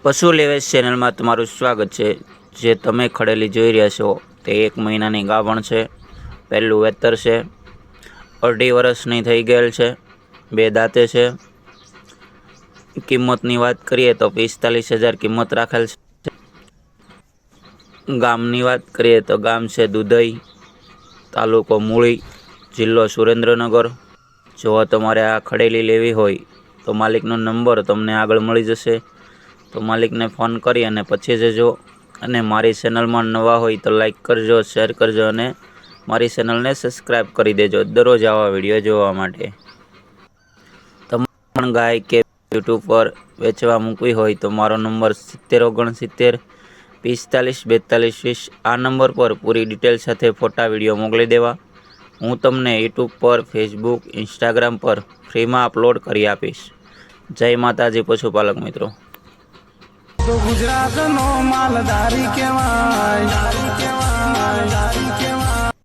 પશુ લેવેશ ચેનલમાં તમારું સ્વાગત છે। જે તમે ખડેલી જોઈ રહ્યા છો તે 1 મહિનાની ગાભણ છે। પહેલું વેતર છે। 2.5 વર્ષની થઈ ગયેલ છે। 2 દાંતે છે। કિંમતની વાત કરીએ તો 45,000 કિંમત રાખેલ છે। ગામની વાત કરીએ તો ગામ છે દુધઈ, તાલુકો મૂળી, જિલ્લો સુરેન્દ્રનગર। જો તમારે આ ખડેલી લેવી હોય તો માલિકનો નંબર તમને આગળ મળી જશે। તો માલિકને ફોન કરી અને પછી જજો। અને મારી ચેનલમાં નવા હોય તો લાઈક કરજો, શેર કરજો અને મારી ચેનલને સબસ્ક્રાઈબ કરી દેજો દરરોજ આવા વિડીયો જોવા માટે। તમે પણ ગાય કે યુટ્યુબ પર વેચવા મૂકવી હોય તો મારો નંબર 70 69 45 42 20 આ નંબર પર પૂરી ડિટેલ સાથે ફોટા વિડીયો મોકલી દેવા। હું તમને યુટ્યુબ પર, ફેસબુક, ઇન્સ્ટાગ્રામ પર ફ્રીમાં અપલોડ કરી આપીશ। જય માતાજી પશુપાલક મિત્રો। ગુજરાતનો માલધારી કહેવાય।